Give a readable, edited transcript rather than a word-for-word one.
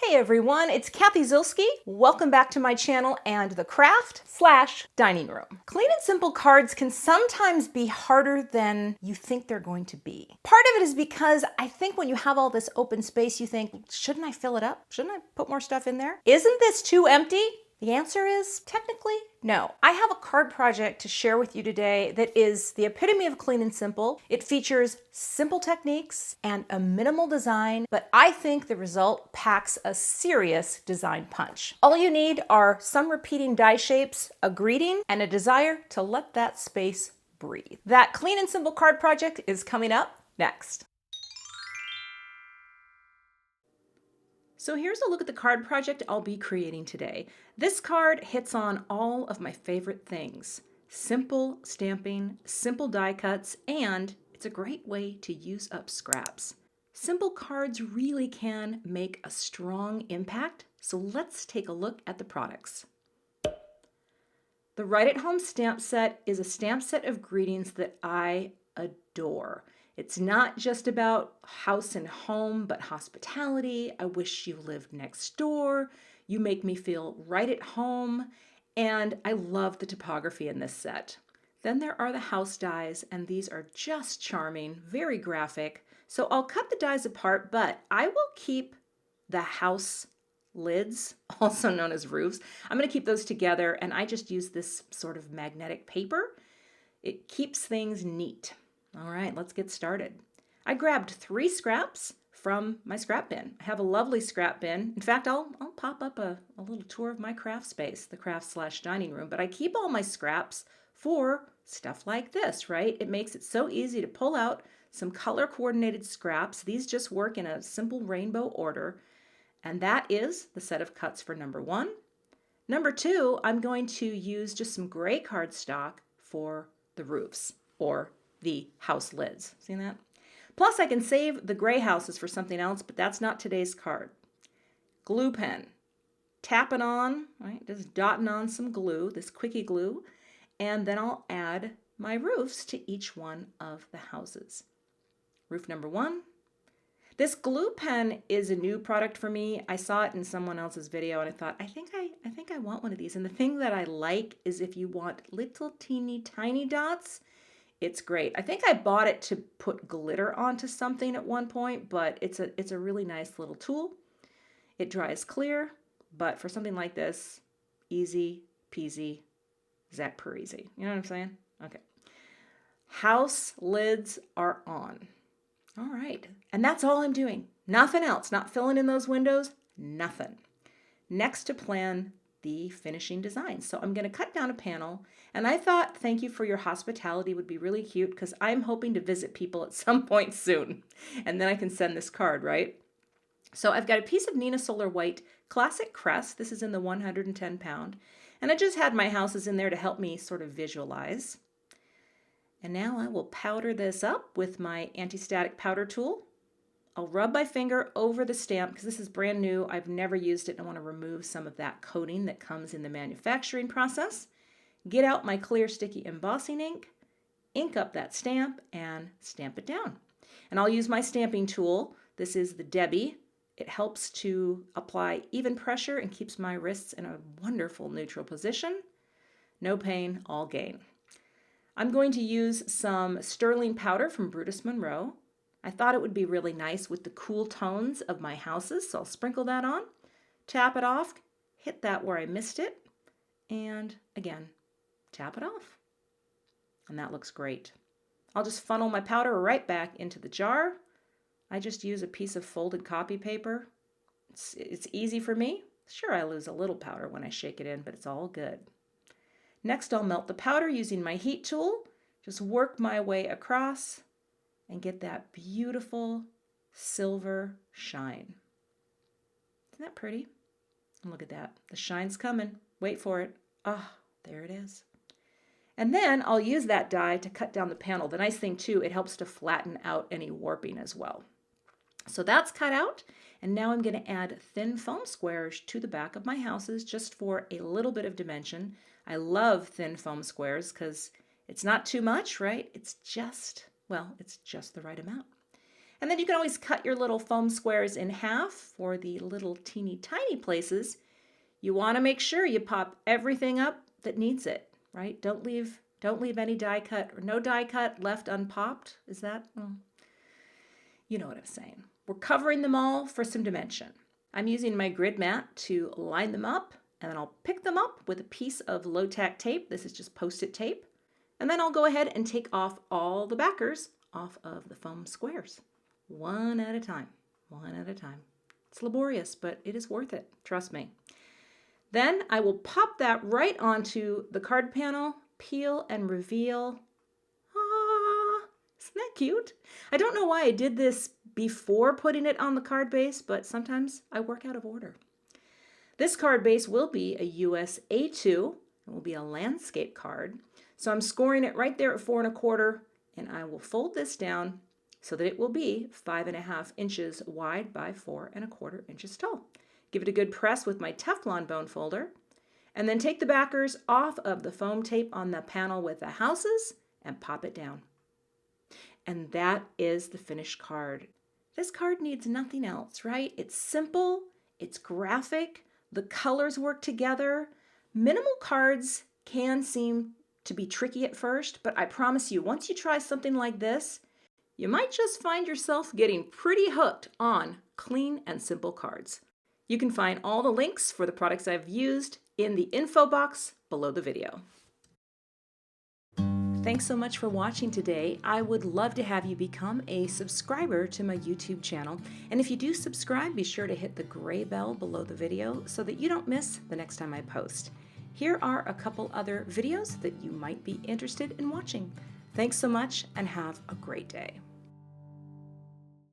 Hey everyone, it's Cathy Zielske. Welcome back to my channel and the craft/dining room. Clean and simple cards can sometimes be harder than you think they're going to be. Part of it is because I think when you have all this open space, you think, shouldn't I fill it up? Shouldn't I put more stuff in there? Isn't this too empty? The answer is technically no. I have a card project to share with you today that is the epitome of clean and simple. It features simple techniques and a minimal design, but I think the result packs a serious design punch. All you need are some repeating die shapes, a greeting, and a desire to let that space breathe. That clean and simple card project is coming up next. So here's a look at the card project I'll be creating today. This card hits on all of my favorite things. Simple stamping, simple die cuts, and it's a great way to use up scraps. Simple cards really can make a strong impact, so let's take a look at the products. The Right at Home stamp set is a stamp set of greetings that I adore. It's not just about house and home, but hospitality. I wish you lived next door. You make me feel right at home. And I love the typography in this set. Then there are the house dies, and these are just charming, very graphic. So I'll cut the dies apart, but I will keep the house lids, also known as roofs. I'm going to keep those together, and I just use this sort of magnetic paper. It keeps things neat. All right, let's get started. I grabbed 3 scraps from my scrap bin. I have a lovely scrap bin. In fact, I'll pop up a little tour of my craft space, the craft/dining room, but I keep all my scraps for stuff like this, right? It makes it so easy to pull out some color coordinated scraps. These just work in a simple rainbow order, and that is the set of cuts for number 1. Number 2, I'm going to use just some gray cardstock for the roofs, or the house lids. See that? Plus I can save the gray houses for something else, but that's not today's card. Glue pen. Tap it on, right? Just dotting on some glue, this quickie glue, and then I'll add my roofs to each one of the houses. Roof number 1. This glue pen is a new product for me. I saw it in someone else's video and I thought, I think I want one of these. And the thing that I like is if you want little teeny tiny dots, it's great. I think I bought it to put glitter onto something at one point, but it's a really nice little tool. It dries clear, but for something like this, easy peasy, zap per easy. You know what I'm saying? Okay. House lids are on. All right. And that's all I'm doing. Nothing else. Not filling in those windows. Nothing. Next to plan the finishing design. So I'm going to cut down a panel, and I thought thank you for your hospitality would be really cute because I'm hoping to visit people at some point soon, and then I can send this card, right? So I've got a piece of Neenah Solar White Classic Crest. This is in the 110 pound, and I just had my houses in there to help me sort of visualize. And now I will powder this up with my anti-static powder tool. I'll rub my finger over the stamp because this is brand new. I've never used it and I want to remove some of that coating that comes in the manufacturing process. Get out my clear sticky embossing ink up that stamp, and stamp it down. And I'll use my stamping tool. This is the Debbie. It helps to apply even pressure and keeps my wrists in a wonderful neutral position. No pain, all gain. I'm going to use some sterling powder from Brutus Monroe. I thought it would be really nice with the cool tones of my houses, so I'll sprinkle that on, tap it off, hit that where I missed it, and again, tap it off. And that looks great. I'll just funnel my powder right back into the jar. I just use a piece of folded copy paper. It's easy for me. Sure, I lose a little powder when I shake it in, but it's all good. Next, I'll melt the powder using my heat tool. Just work my way across and get that beautiful silver shine. Isn't that pretty? And look at that. The shine's coming. Wait for it. Ah, there it is. And then I'll use that die to cut down the panel. The nice thing too, it helps to flatten out any warping as well. So that's cut out. And now I'm going to add thin foam squares to the back of my houses just for a little bit of dimension. I love thin foam squares because it's not too much, right? It's just the right amount. And then you can always cut your little foam squares in half for the little teeny tiny places. You want to make sure you pop everything up that needs it, right? Don't leave any die cut or no die cut left unpopped. Is that? You know what I'm saying. We're covering them all for some dimension. I'm using my grid mat to line them up, and then I'll pick them up with a piece of low-tack tape. This is just Post-it tape. And then I'll go ahead and take off all the backers off of the foam squares. One at a time, one at a time. It's laborious, but it is worth it, trust me. Then I will pop that right onto the card panel, peel and reveal. Isn't that cute? I don't know why I did this before putting it on the card base, but sometimes I work out of order. This card base will be a US A2. It will be a landscape card. So I'm scoring it right there at 4 1/4, and I will fold this down so that it will be 5.5 inches wide by 4 1/4 inches tall. Give it a good press with my Teflon bone folder, and then take the backers off of the foam tape on the panel with the houses and pop it down. And that is the finished card. This card needs nothing else, right? It's simple, it's graphic, the colors work together. Minimal cards can seem to be tricky at first, but I promise you, once you try something like this, you might just find yourself getting pretty hooked on clean and simple cards. You can find all the links for the products I've used in the info box below the video. Thanks so much for watching today. I would love to have you become a subscriber to my YouTube channel. And if you do subscribe, be sure to hit the gray bell below the video so that you don't miss the next time I post. Here are a couple other videos that you might be interested in watching. Thanks so much and have a great day.